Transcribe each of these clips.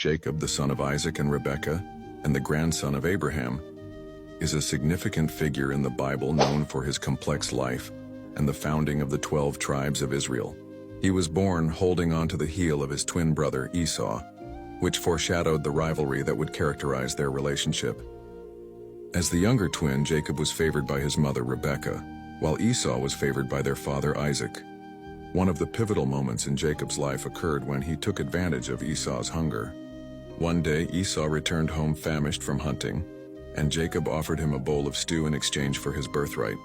Jacob, the son of Isaac and Rebekah, and the grandson of Abraham, is a significant figure in the Bible known for his complex life and the founding of the 12 tribes of Israel. He was born holding onto the heel of his twin brother Esau, which foreshadowed the rivalry that would characterize their relationship. As the younger twin, Jacob was favored by his mother Rebekah, while Esau was favored by their father Isaac. One of the pivotal moments in Jacob's life occurred when he took advantage of Esau's hunger. One day, Esau returned home famished from hunting, and Jacob offered him a bowl of stew in exchange for his birthright,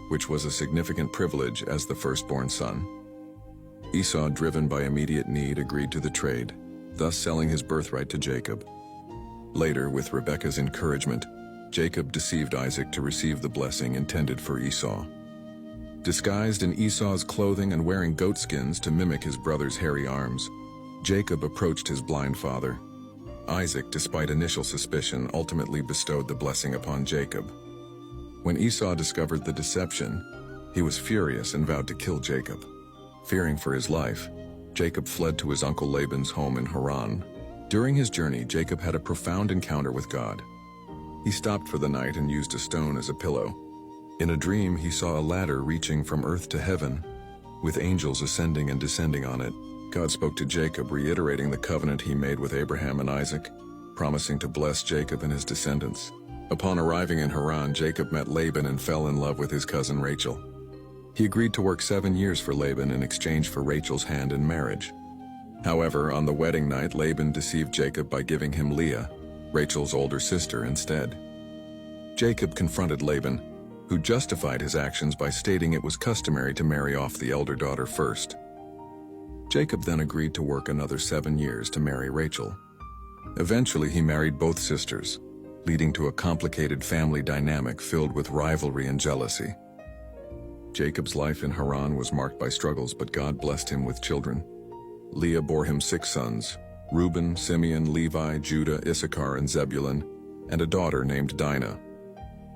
which was a significant privilege as the firstborn son. Esau, driven by immediate need, agreed to the trade, thus selling his birthright to Jacob. Later, with Rebekah's encouragement, Jacob deceived Isaac to receive the blessing intended for Esau. Disguised in Esau's clothing and wearing goatskins to mimic his brother's hairy arms, Jacob approached his blind father. Isaac, despite initial suspicion, ultimately bestowed the blessing upon Jacob. When Esau discovered the deception, he was furious and vowed to kill Jacob. Fearing for his life, Jacob fled to his uncle Laban's home in Haran. During his journey, Jacob had a profound encounter with God. He stopped for the night and used a stone as a pillow. In a dream, he saw a ladder reaching from earth to heaven, with angels ascending and descending on it. God spoke to Jacob, reiterating the covenant he made with Abraham and Isaac, promising to bless Jacob and his descendants. Upon arriving in Haran, Jacob met Laban and fell in love with his cousin Rachel. He agreed to work 7 years for Laban in exchange for Rachel's hand in marriage. However, on the wedding night, Laban deceived Jacob by giving him Leah, Rachel's older sister, instead. Jacob confronted Laban, who justified his actions by stating it was customary to marry off the elder daughter first. Jacob then agreed to work another 7 years to marry Rachel. Eventually, he married both sisters, leading to a complicated family dynamic filled with rivalry and jealousy. Jacob's life in Haran was marked by struggles, but God blessed him with children. Leah bore him 6 sons, Reuben, Simeon, Levi, Judah, Issachar, and Zebulun, and a daughter named Dinah.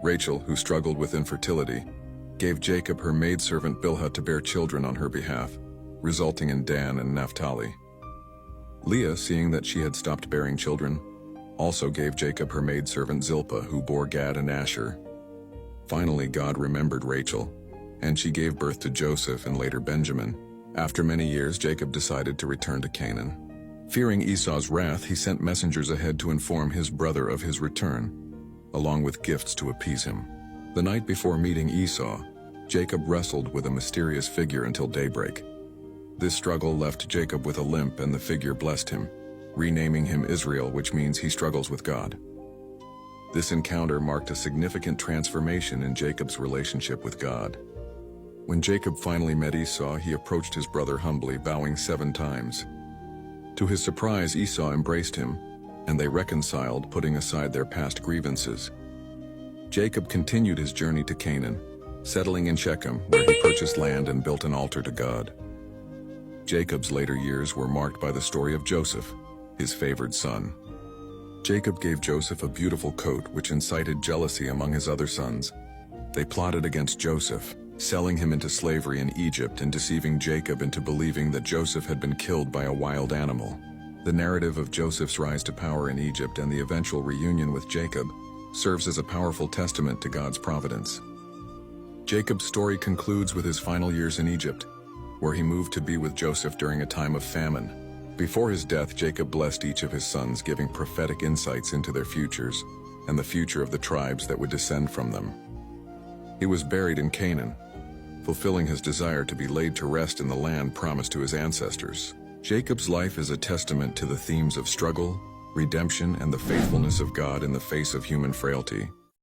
Rachel, who struggled with infertility, gave Jacob her maidservant Bilhah to bear children on her behalf, resulting in Dan and Naphtali. Leah, seeing that she had stopped bearing children, also gave Jacob her maidservant Zilpah, who bore Gad and Asher. Finally, God remembered Rachel, and she gave birth to Joseph and later Benjamin. After many years, Jacob decided to return to Canaan. Fearing Esau's wrath, he sent messengers ahead to inform his brother of his return, along with gifts to appease him. The night before meeting Esau, Jacob wrestled with a mysterious figure until daybreak. This struggle left Jacob with a limp, and the figure blessed him, renaming him Israel, which means he struggles with God. This encounter marked a significant transformation in Jacob's relationship with God. When Jacob finally met Esau, he approached his brother humbly, bowing 7 times. To his surprise, Esau embraced him, and they reconciled, putting aside their past grievances. Jacob continued his journey to Canaan, settling in Shechem, where he purchased land and built an altar to God. Jacob's later years were marked by the story of Joseph, his favored son. Jacob gave Joseph a beautiful coat, which incited jealousy among his other sons. They plotted against Joseph, selling him into slavery in Egypt and deceiving Jacob into believing that Joseph had been killed by a wild animal. The narrative of Joseph's rise to power in Egypt and the eventual reunion with Jacob serves as a powerful testament to God's providence. Jacob's story concludes with his final years in Egypt, where he moved to be with Joseph during a time of famine. Before his death, Jacob blessed each of his sons, giving prophetic insights into their futures and the future of the tribes that would descend from them. He was buried in Canaan, fulfilling his desire to be laid to rest in the land promised to his ancestors. Jacob's life is a testament to the themes of struggle, redemption, and the faithfulness of God in the face of human frailty.